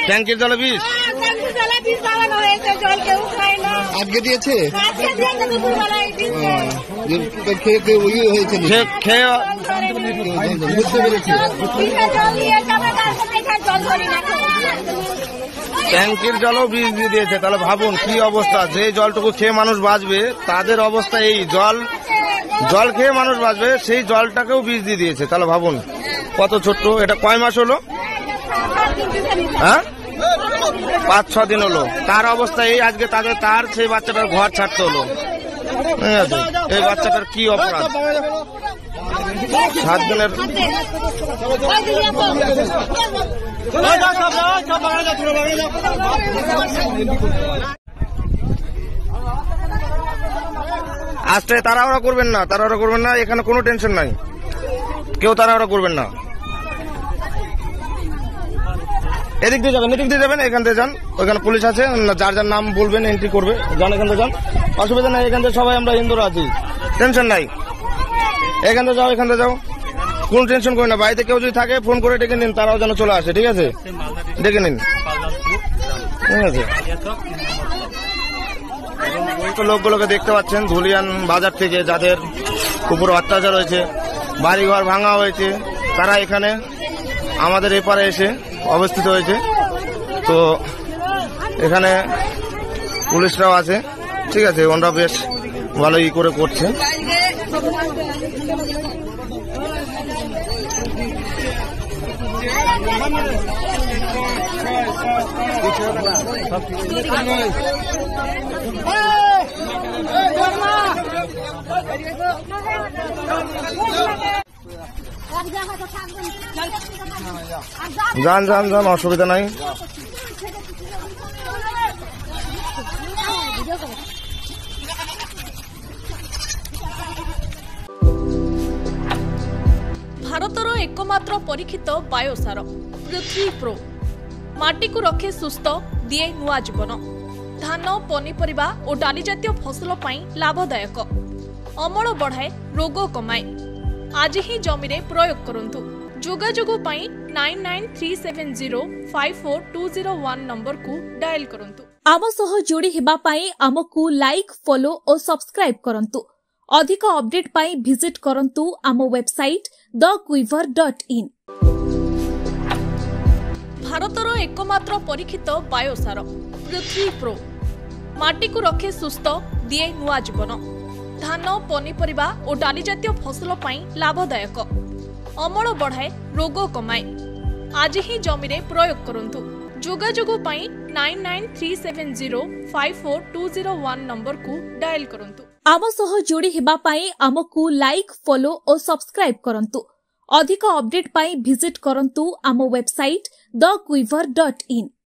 ট্যাঙ্কির জলে বিষ আজকে দিয়েছে খেয়ে বুঝতে পেরেছি। ট্যাঙ্কির জলও বিষ দিয়ে দিয়েছে। তাহলে ভাবুন কি অবস্থা, যে জলটুকু খেয়ে মানুষ বাঁচবে তাদের অবস্থা এই। জল খেয়ে মানুষ বাঁচবে, সেই জলটাকেও বিষ দিয়ে দিয়েছে। তাহলে ভাবুন কত ছোট্ট। এটা কয় মাস হলো? হ্যাঁ, 5-6 দিন হলো। তার অবস্থা এই। আজকে তার সেই বাচ্চাটার ঘর ছাড়তে হলো। ঠিক আছে, এই বাচ্চাটার কি অপরাধ? 7 দিনের আস্তে তাড়াহুড়া করবেন না, এখানে কোনো টেনশন নাই, কেউ তাড়াহুড়া করবেন না। এদিক দিয়ে যাবেন, এখান থেকে যান, ওইখানে পুলিশ আছে, যার যার নাম বলবেন এন্ট্রি করবে, যান এখান থেকে যান, অসুবিধা নাই। এখান থেকে সবাই আমরা হিন্দুরা আছি, টেনশন নাই। এখান থেকে যাও, কোন টেনশন করি না। বাড়িতে কেউ যদি থাকে ফোন করে ডেকে নিন, তারাও যেন চলে আসে। ঠিক আছে, ডেকে নিন। ঠিক আছে, লোকগুলোকে দেখতে পাচ্ছেন ধুলিয়ান বাজার থেকে, যাদের উপর অত্যাচার হয়েছে, বাড়িঘর ভাঙা হয়েছে, তারা এখানে আমাদের এপারে এসে অবস্থিত হয়েছে। তো এখানে পুলিশরাও আছে। ঠিক আছে, ওনারা বেশ ভালোই করে করছে। যান, অসুবিধা নাই। भारतर एकमात्र परीक्षित बायोसार पृथ्वी प्रो माटी को रखे सुस्थ दिए नुआ जीवन। धान पनीपरिबा और डाली जातीय फसल लाभदायक, अमल बढ़ाए, रोग कमाए। आज ही जमी रे प्रयोग करंतु। जोगाजोग 9937054201 नंबर को डायल करंतु। आम सह जोड़ी हेबा पाई आमकु लाइक, फॉलो और सब्सक्राइब करंतु। अधिक अपडेट पाई विजिट करंतु आम वेबसाइट thequiver.in। भारतर एकमात्र परीक्षित बायोसार पृथ्वी प्रो माटी को रखे सुस्थ दिए नुआ जीवन। धान पनीपरिबा और डाली जातीय फसल लाभदायक, अमल बढ़ाए, रोग कमाए। आज ही जमी रे प्रयोग करंतु। जोगाजोग 9937054201 नंबर को डायल करंतु। आम सह जोड़ी हेबा पाई आमकु लाइक, फॉलो और सब्सक्राइब करंतु। अधिक अपडेट पाई विजिट करंतु आम वेबसाइट thequiver.in।